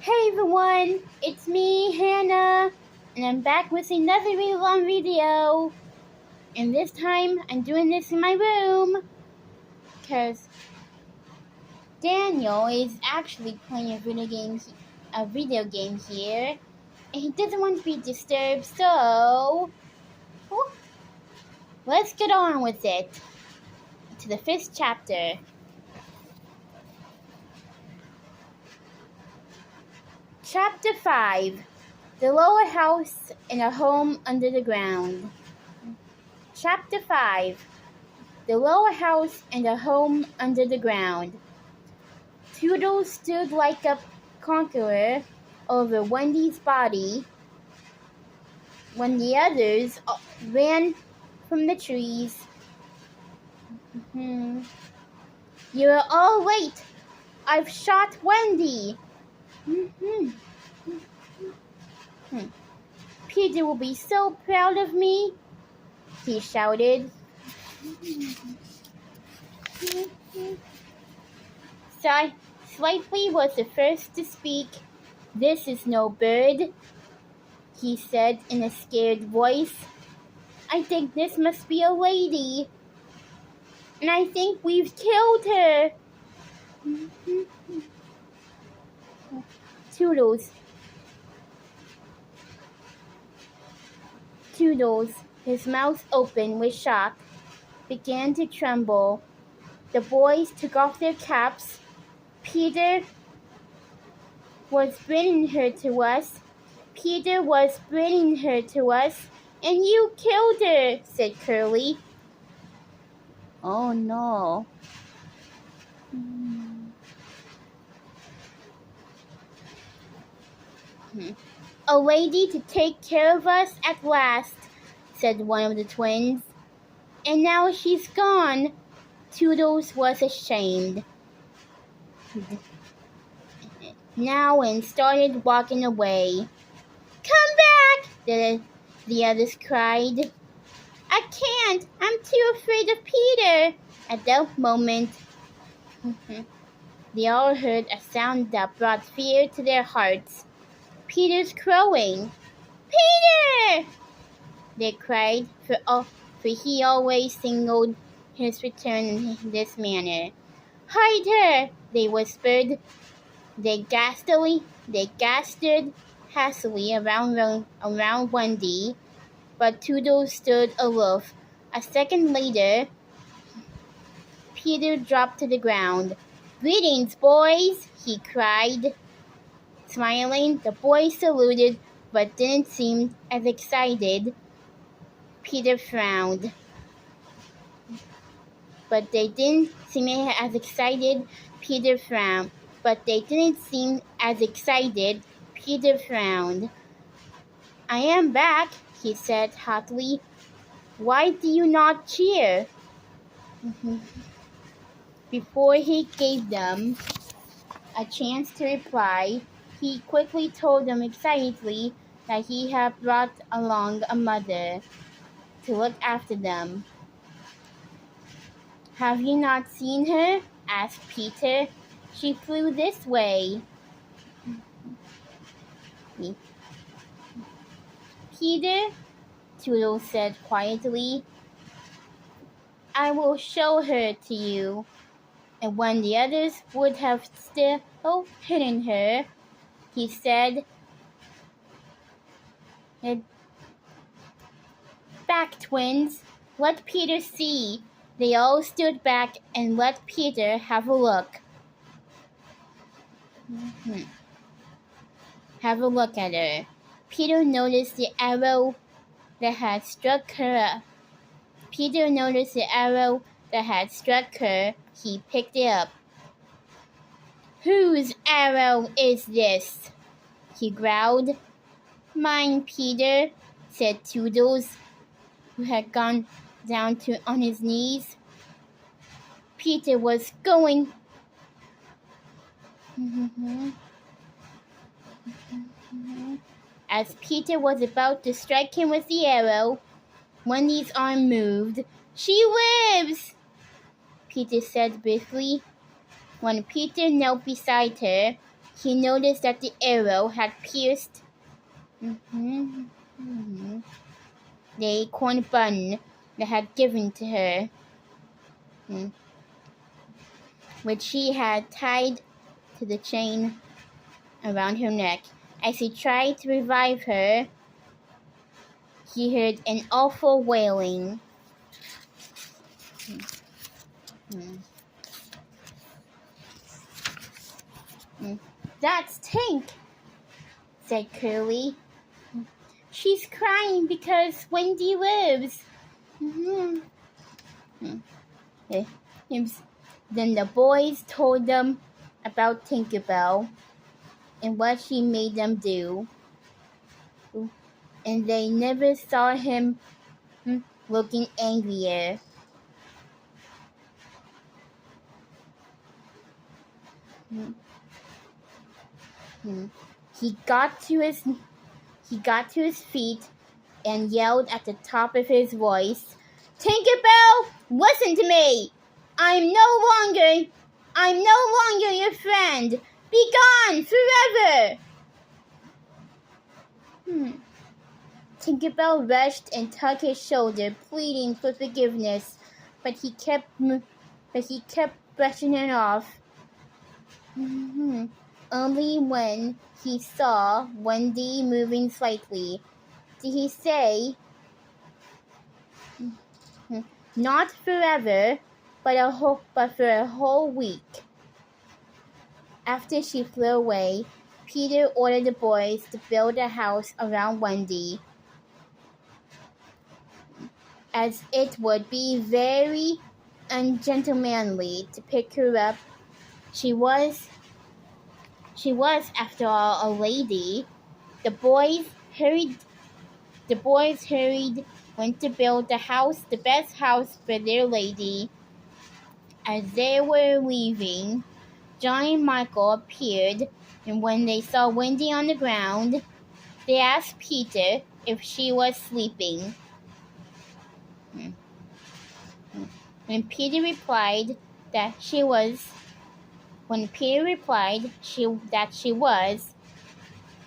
Hey everyone, it's me, Hannah, and I'm back with another really long video. And this time, I'm doing this in my room, because Daniel is actually playing a video game here, and he doesn't want to be disturbed, so let's get on with it. To the 5th chapter. Chapter 5. The Lower House in a Home Under the Ground. Chapter 5. The Lower House in a Home Under the Ground. Toodles stood like a conqueror over Wendy's body when the others ran from the trees. You're all late. I've shot Wendy. Peter will be so proud of me, he shouted. Slightly was the first to speak. This is no bird, he said in a scared voice. I think this must be a lady. And I think we've killed her. Toodles, his mouth open with shock, began to tremble. The boys took off their caps. Peter was bringing her to us. And you killed her, said Curly. Oh no. A lady to take care of us at last, said one of the twins. And now she's gone. Toodles was ashamed now and started walking away. Come back, the others cried. I can't. I'm too afraid of Peter. At that moment, they all heard a sound that brought fear to their hearts. Peter's crowing. Peter! They cried, for he always signaled his return in this manner. Hide her, they whispered. They gasped hastily around Wendy, but Toodles stood aloof. A second later, Peter dropped to the ground. Greetings, boys, he cried. Smiling, the boys saluted, but didn't seem as excited. Peter frowned. Peter frowned. I am back, he said hotly. Why do you not cheer? Before he gave them a chance to reply, he quickly told them excitedly that he had brought along a mother to look after them. Have you not seen her? Asked Peter. She flew this way. Peter, Toodles said quietly, I will show her to you. And when the others would have still hidden her, he said, Back, twins. Let Peter see. They all stood back and let Peter have a look. Have a look at her. Peter noticed the arrow that had struck her. He picked it up. Whose arrow is this? He growled. Mine, Peter, said Toodles, who had gone down on his knees. Peter was going. As Peter was about to strike him with the arrow, Wendy's arm moved. She lives! Peter said briefly. When Peter knelt beside her, he noticed that the arrow had pierced the acorn bun that had given to her, which she had tied to the chain around her neck. As he tried to revive her, he heard an awful wailing. "That's Tink," said Curly. "She's crying because Wendy lives." Then the boys told them about Tinkerbell and what she made them do. And they never saw him looking angrier. He got to his feet and yelled at the top of his voice, "Tinkerbell, listen to me! I'm no longer your friend. Be gone forever!" Tinkerbell rushed and tugged his shoulder, pleading for forgiveness, but he kept brushing it off. Only when he saw Wendy moving slightly did he say, "Not forever, but for a whole week." After she flew away, Peter ordered the boys to build a house around Wendy, as it would be very ungentlemanly to pick her up. She was, after all, a lady. The boys hurried went to build the best house for their lady. As they were leaving, John and Michael appeared, and when they saw Wendy on the ground, they asked Peter if she was sleeping. When Peter replied that she was,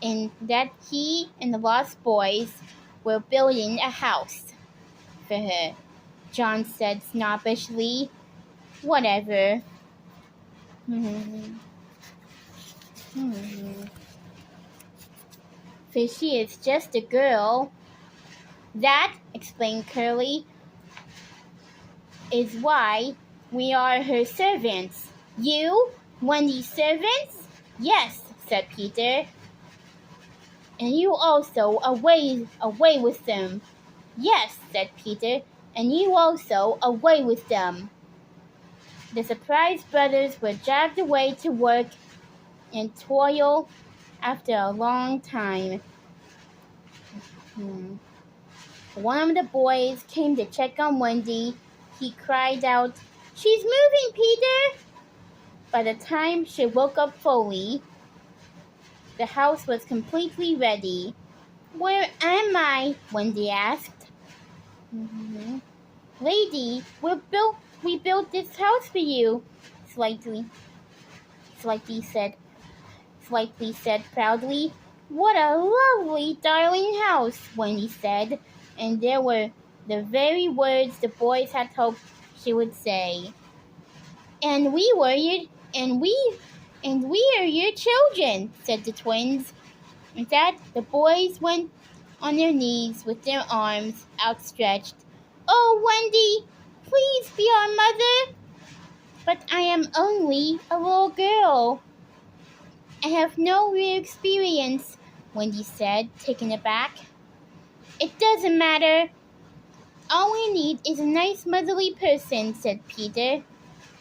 and that he and the Lost Boys were building a house for her, John said snobbishly, "Whatever." For she is just a girl. "That," explained Curly, "is why we are her servants." "You? Wendy's servants?" "Yes," said Peter. "And you also away with them." "Yes," said Peter, "and you also away with them." The surprised brothers were dragged away to work and toil after a long time. One of the boys came to check on Wendy. He cried out, "She's moving, Peter!" By the time she woke up fully, the house was completely ready. "Where am I?" Wendy asked. "Lady, we built this house for you," Slightly said proudly. "What a lovely, darling house," Wendy said, and they were the very words the boys had hoped she would say. "And we are your children," said the twins. With that, the boys went on their knees with their arms outstretched. "Oh, Wendy, please be our mother." "But I am only a little girl. I have no real experience," Wendy said, taken aback. "It doesn't matter. All we need is a nice motherly person," said Peter.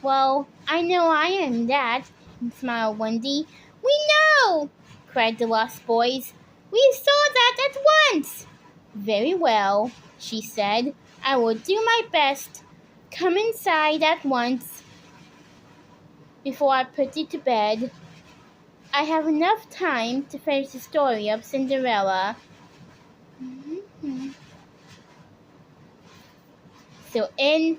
"Well, I know I am that," smiled Wendy. "We know!" cried the Lost Boys. "We saw that at once." "Very well," she said. "I will do my best. Come inside at once before I put you to bed. I have enough time to finish the story of Cinderella." So in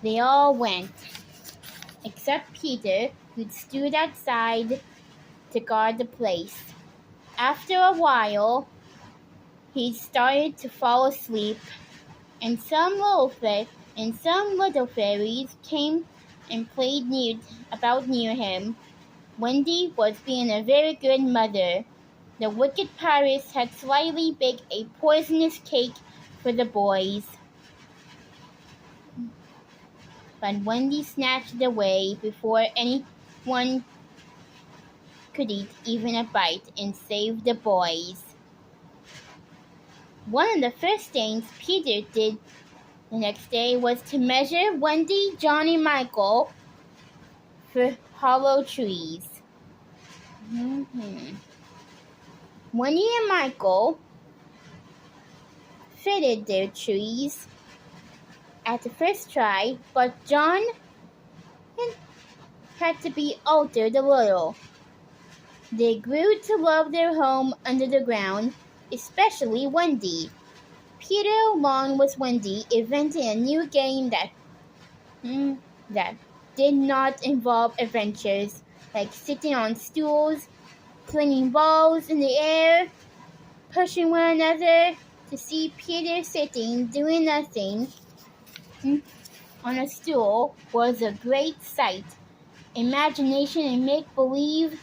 They all went, except Peter, who stood outside to guard the place. After a while, he started to fall asleep, and some little fairies came and played about near him. Wendy was being a very good mother. The wicked pirates had slyly baked a poisonous cake for the boys, but Wendy snatched it away before anyone could eat even a bite and saved the boys. One of the first things Peter did the next day was to measure Wendy, Johnny, Michael for hollow trees. Wendy and Michael fitted their trees at the first try, but John had to be altered a little. They grew to love their home under the ground, especially Wendy. Peter, along with Wendy, invented a new game that did not involve adventures, like sitting on stools, flinging balls in the air, pushing one another. To see Peter sitting, doing nothing, on a stool was a great sight. Imagination and make-believe.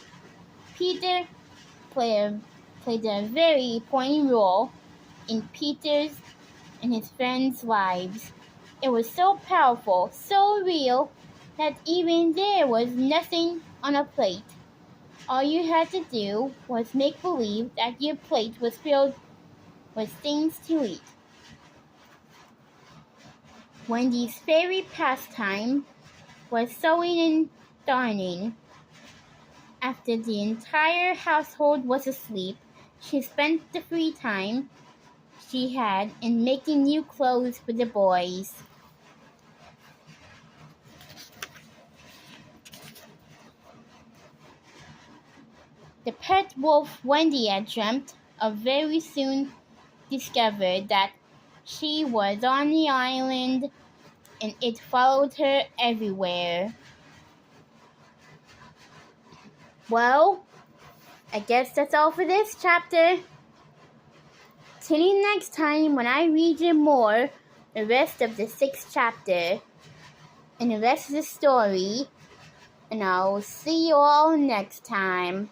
Peter played a very important role in Peter's and his friends' lives. It was so powerful, so real, that even there was nothing on a plate. All you had to do was make believe that your plate was filled with things to eat. Wendy's favorite pastime was sewing and darning. After the entire household was asleep, she spent the free time she had in making new clothes for the boys. The pet wolf Wendy had dreamt of very soon discovered that she was on the island and it followed her everywhere. Well, I guess that's all for this chapter. Tune in next time when I read you more, the rest of the 6th chapter, and the rest of the story, and I'll see you all next time.